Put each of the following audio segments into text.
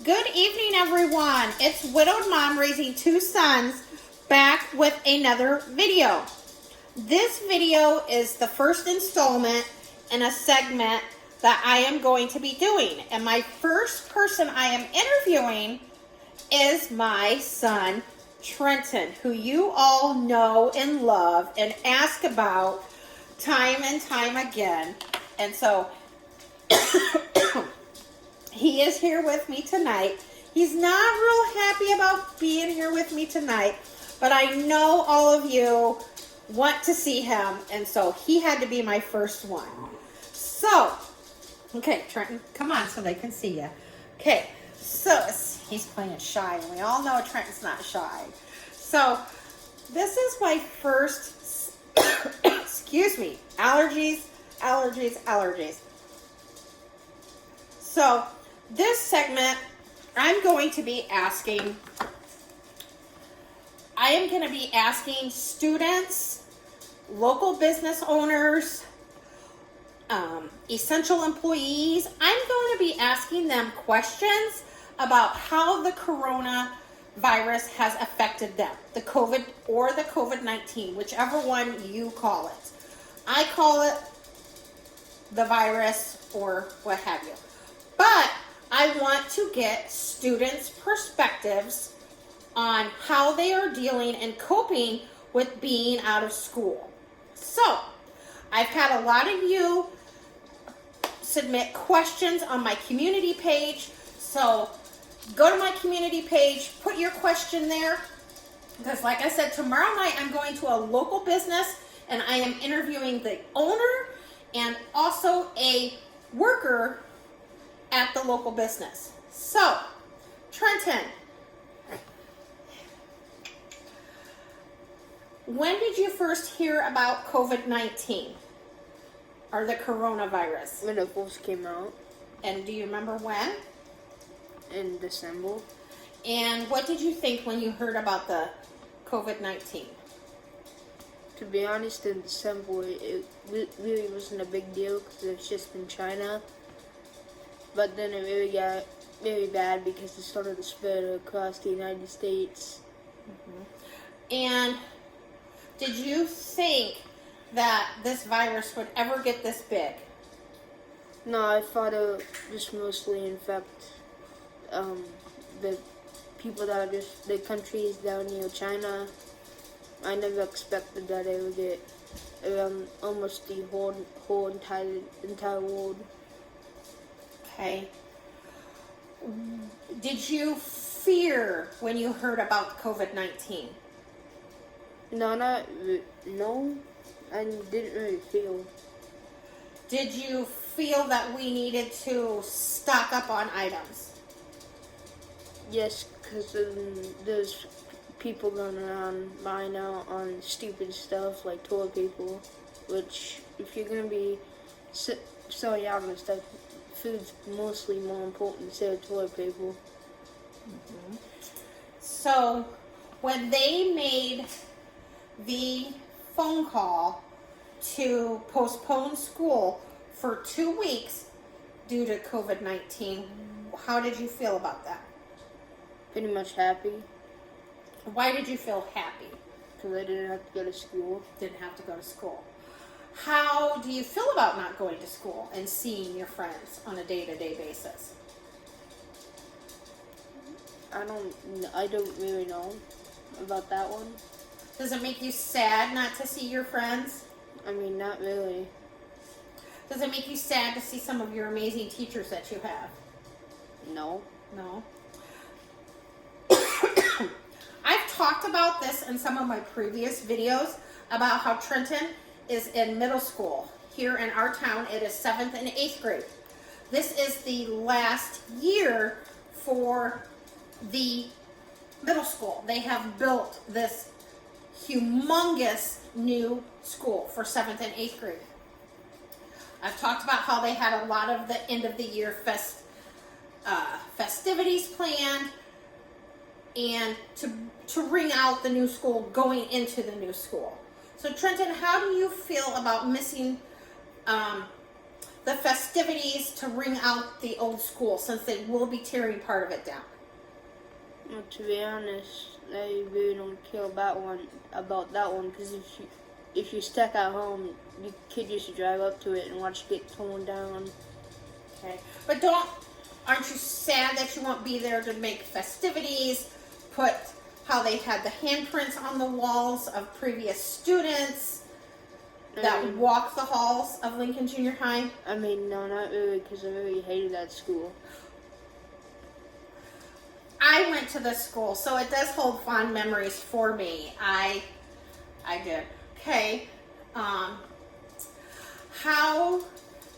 Good evening, everyone. It's Widowed Mom Raising Two Sons back with another video. This video is the first installment in a segment that I am going to be doing. And my first person I am interviewing is my son, Trenton, who you all know and love and ask about time and time again. And so he is here with me tonight. He's not real happy about being here with me tonight, but I know all of you want to see him, and so he had to be my first one. So, okay, Trenton, come on so they can see you. Okay, so he's playing shy, and we all know Trenton's not shy. So, this is my first, excuse me, allergies. So, this segment, I am going to be asking students, local business owners, essential employees. I'm going to be asking them questions about how the coronavirus has affected them, the COVID or the COVID-19, whichever one you call it. I call it the virus or what have you. But I want to get students' perspectives on how they are dealing and coping with being out of school. So, I've had a lot of you submit questions on my community page. So, go to my community page, put your question there. Because like I said, tomorrow night I'm going to a local business and I am interviewing the owner and also a worker at the local business. So, Trenton, when did you first hear about COVID-19 or the coronavirus? When it first came out. And do you remember when? In December. And what did you think when you heard about the COVID-19? To be honest, in December, it really wasn't a big deal because it's just in China. But then it really got very bad because it started to spread across the United States. Mm-hmm. And did you think that this virus would ever get this big? No, I thought it would just mostly infect the people that are just the countries down near China. I never expected that it would get around almost the whole entire world. Okay. Did you fear when you heard about COVID-19? No, I didn't really feel. Did you feel that we needed to stock up on items? Yes, because there's people going around buying out on stupid stuff like toilet paper, which if you're going to be selling out and stuff, food's mostly more important instead of toilet paper. Mm-hmm. So, when they made the phone call to postpone school for 2 weeks due to COVID-19, how did you feel about that? Pretty much happy. Why did you feel happy? Because I didn't have to go to school. Didn't have to go to school. How do you feel about not going to school and seeing your friends on a day-to-day basis? I don't really know about that one. Does it make you sad not to see your friends? I mean, not really. Does it make you sad to see some of your amazing teachers that you have? No. No. I've talked about this in some of my previous videos about how Trenton is in middle school. Here in our town, it is 7th and 8th grade. This is the last year for the middle school. They have built this humongous new school for 7th and 8th grade. I've talked about how they had a lot of the end of the year festivities planned and to ring out the new school going into the new school. So Trenton, how do you feel about missing the festivities to ring out the old school, since they will be tearing part of it down? Well, to be honest, I really don't care about that one, because if you're stuck at home, you could just drive up to it and watch it get torn down. Okay, but aren't you sad that you won't be there to make festivities, put how they had the handprints on the walls of previous students that walk the halls of Lincoln Junior High? I mean, no, not really, because I really hated that school. I went to this school, so it does hold fond memories for me. I did. Okay. How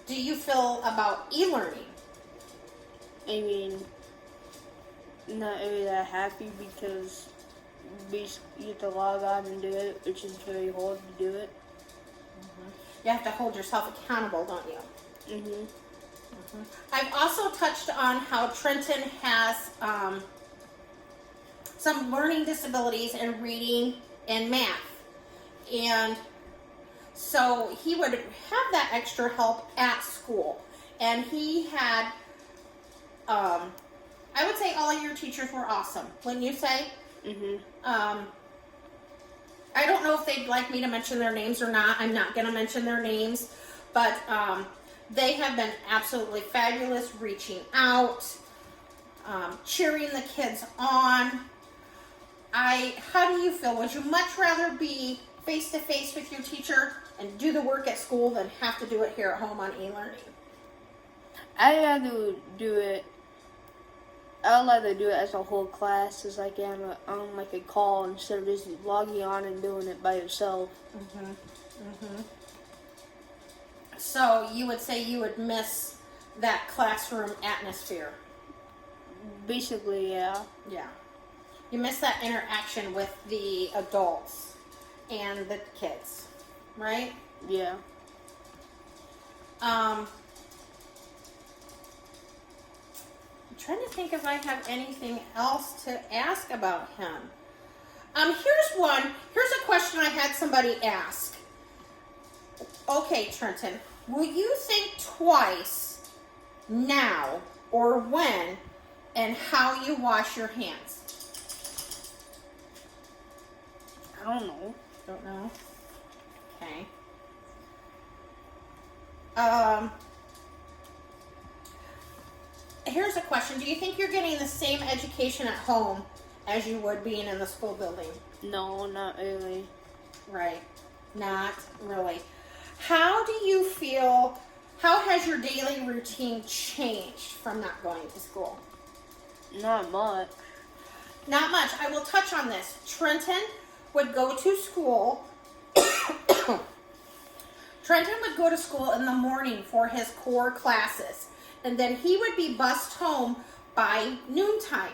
do you feel about e-learning? I mean, not really that happy, because you have to log on and do it, which is very hard to do it. You have to hold yourself accountable, don't you? I've also touched on how Trenton has some learning disabilities in reading and math. And so he would have that extra help at school. And he had, I would say all of your teachers were awesome, wouldn't you say? I don't know if they'd like me to mention their names or not. I'm not going to mention their names. But they have been absolutely fabulous, reaching out, cheering the kids on. How do you feel? Would you much rather be face-to-face with your teacher and do the work at school than have to do it here at home on e-learning? I'd rather do it as a whole class, as like on like a call, instead of just logging on and doing it by yourself. So you would say you would miss that classroom atmosphere? Basically, yeah. Yeah. You miss that interaction with the adults and the kids, right? Yeah. I'm trying to think if I have anything else to ask about him. Here's a question I had somebody ask. Okay, Trenton, will you think twice now or when and how you wash your hands? I don't know. Don't know? Okay. Here's a question. Do you think you're getting the same education at home as you would being in the school building? No, not really. Right. Not really. How do you feel, how has your daily routine changed from not going to school? Not much. Not much. I will touch on this. Trenton would go to school. Trenton would go to school in the morning for his core classes, and then he would be bused home by noontime.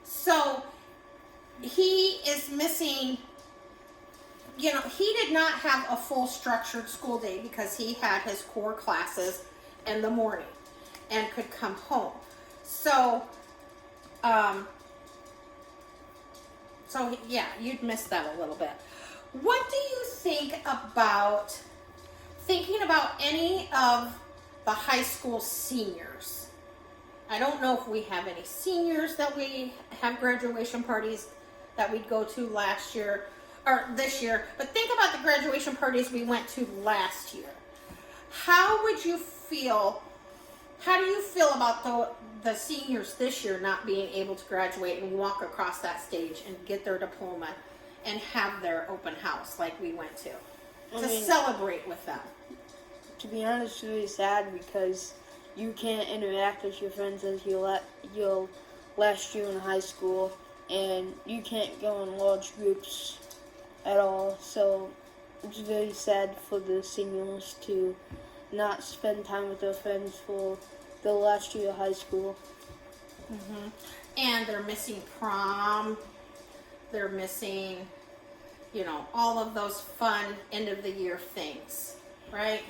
So he is missing, he did not have a full structured school day because he had his core classes in the morning and could come home. So, yeah, you'd miss that a little bit. What do you think about thinking about any of the high school seniors? I don't know if we have any seniors that we have graduation parties that we'd go to last year or this year, but think about the graduation parties we went to last year. How do you feel about the seniors this year not being able to graduate and walk across that stage and get their diploma and have their open house like we went to celebrate with them? To be honest, it's really sad because you can't interact with your friends as you last year in high school, and you can't go in large groups at all. So it's very sad for the seniors to not spend time with their friends for the last year of high school. And they're missing prom. They're missing, all of those fun end of the year things, right?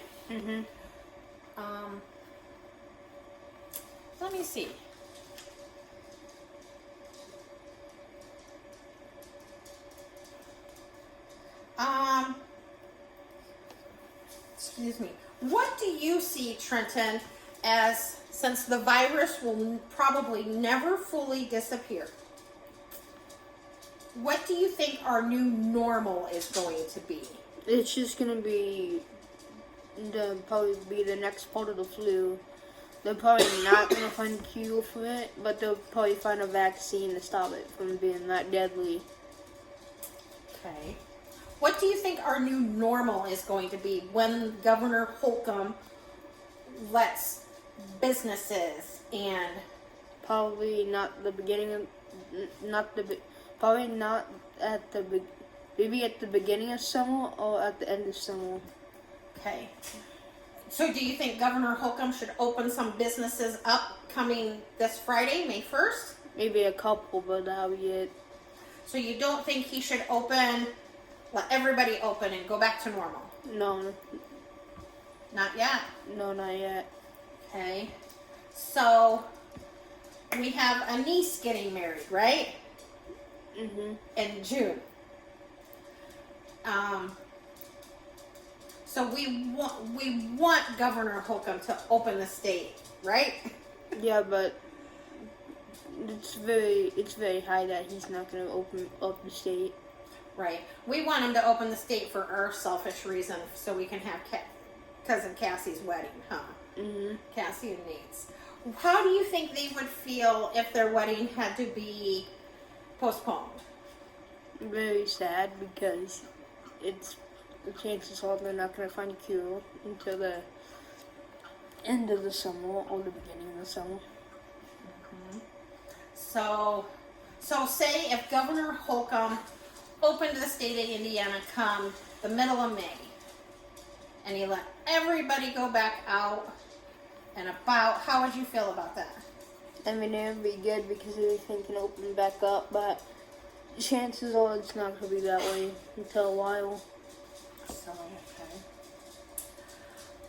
Let me see. excuse me. What do you see, Trenton, as, since the virus will probably never fully disappear, what do you think our new normal is going to be? It's just gonna be probably be the next part of the flu. They're probably not gonna find a cure for it, but they'll probably find a vaccine to stop it from being that deadly. Okay. What do you think our new normal is going to be when Governor Holcomb lets businesses and Probably not the beginning of, probably not at the, maybe at the beginning of summer or at the end of summer. okay. So do you think Governor Holcomb should open some businesses up coming this Friday, May 1st? Maybe a couple, but that'll be it. So you don't think he should let everybody open and go back to normal? No, Not yet. no, not yet. Okay. So we have a niece getting married, right? Mhm. In June. So we want Governor Holcomb to open the state, right? Yeah, but it's very high that he's not gonna open up the state. Right. We want him to open the state for our selfish reason, so we can have cousin Cassie's wedding, huh? Mhm. Cassie and Nate's. How do you think they would feel if their wedding had to be postponed? Very sad because the chances are they're not gonna find a cure until the end of the summer or the beginning of the summer. So say if Governor Holcomb opened the state of Indiana come the middle of May, and he let everybody go back out and about, how would you feel about that? I mean, it would be good because everything can open back up, but chances are it's not gonna be that way until a while. So,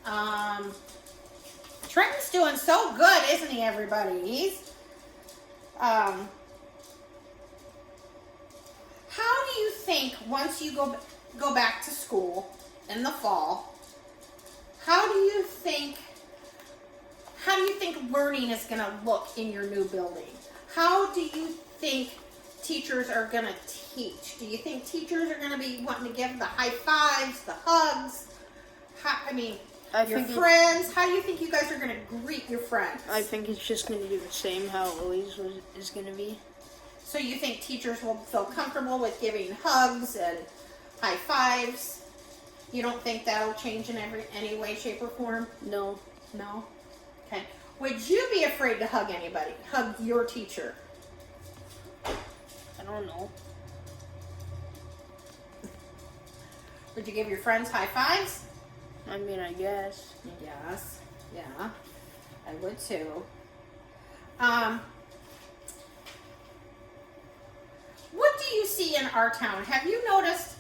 okay. Trenton's doing so good, isn't he, everybody? He's, how do you think once you go back to school in the fall, how do you think learning is going to look in your new building? How do you think teachers are going to teach? Do you think teachers are going to be wanting to give the high fives, the hugs? Your friends? How do you think you guys are going to greet your friends? I think it's just going to be the same how it always is going to be. So you think teachers will feel comfortable with giving hugs and high fives? You don't think that'll change in any way, shape, or form? No. No? Okay. Would you be afraid to hug anybody? Hug your teacher? I don't know. Would you give your friends high fives? I mean, I guess. Yes. Yeah. I would too. What do you see in our town? Have you noticed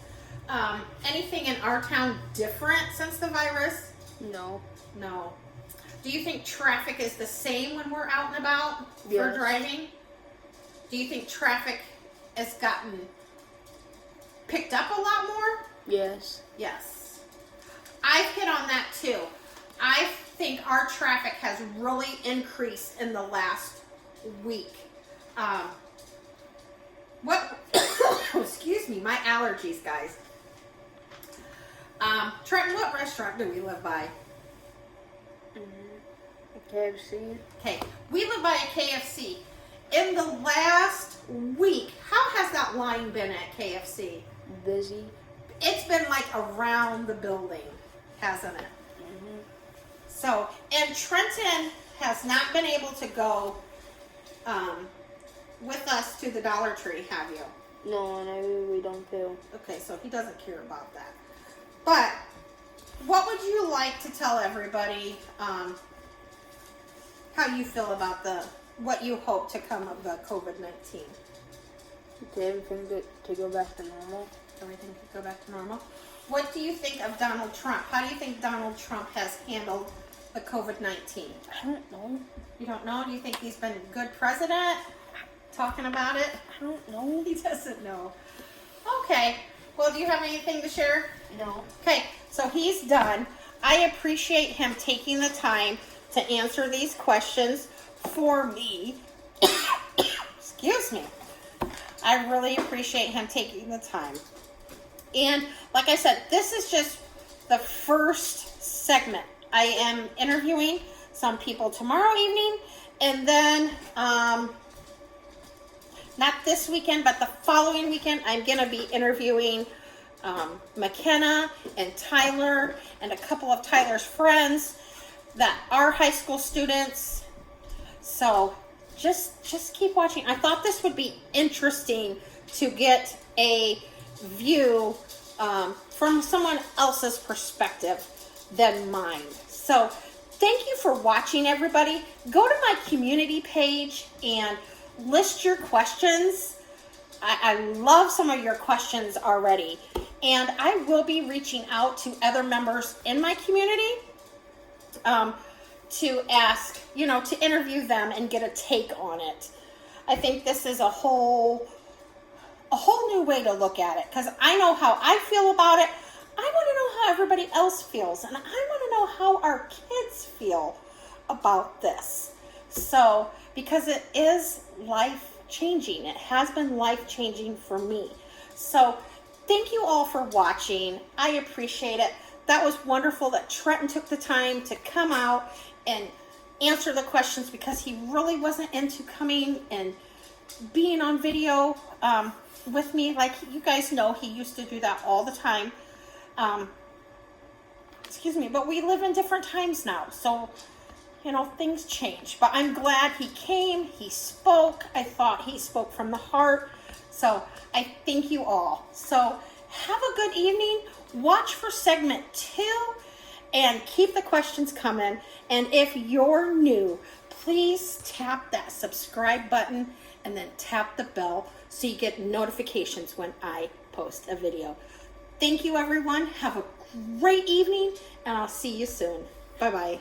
anything in our town different since the virus? No. No. Do you think traffic is the same when we're out and about for Yes. driving? Do you think traffic has gotten picked up a lot more? Yes. Yes. I've hit on that too. I think our traffic has really increased in the last week. Excuse me, my allergies, guys. Trenton, what restaurant do we live by? KFC. Okay, we live by a KFC. In the last week, how has that line been at KFC? Busy. It's been like around the building, hasn't it? Mm-hmm. So, and Trenton has not been able to go with us to the Dollar Tree, have you? No, and I really don't feel. Okay, so he doesn't care about that. But what would you like to tell everybody how you feel about what you hope to come of the COVID-19? Everything to go back to normal. Everything could go back to normal. What do you think of Donald Trump? How do you think Donald Trump has handled the COVID-19? I don't know. You don't know? Do you think he's been a good president? Talking about it? I don't know. He doesn't know. Okay. Well, do you have anything to share? No. Okay, so he's done. I appreciate him taking the time to answer these questions for me. Excuse me. I really appreciate him taking the time. And like I said, this is just the first segment. I am interviewing some people tomorrow evening, and then not this weekend, but the following weekend, I'm going to be interviewing McKenna and Tyler and a couple of Tyler's friends that are high school students. So just keep watching. I thought this would be interesting to get a view from someone else's perspective than mine. So thank you for watching, everybody. Go to my community page and list your questions. I love some of your questions already. And I will be reaching out to other members in my community to ask, to interview them and get a take on it. I think this is a whole new way to look at it, because I know how I feel about it. I want to know how everybody else feels, and I want to know how our kids feel about this. So, because it is life-changing. It has been life-changing for me. So, thank you all for watching. I appreciate it. That was wonderful that Trenton took the time to come out and answer the questions, because he really wasn't into coming and being on video with me. Like you guys know, he used to do that all the time. Excuse me, but we live in different times now, so things change. But I'm glad he came, he spoke. I thought he spoke from the heart. So I thank you all. So have a good evening. Watch for segment 2 and keep the questions coming. And if you're new, please tap that subscribe button and then tap the bell so you get notifications when I post a video. Thank you, everyone. Have a great evening, and I'll see you soon. Bye-bye.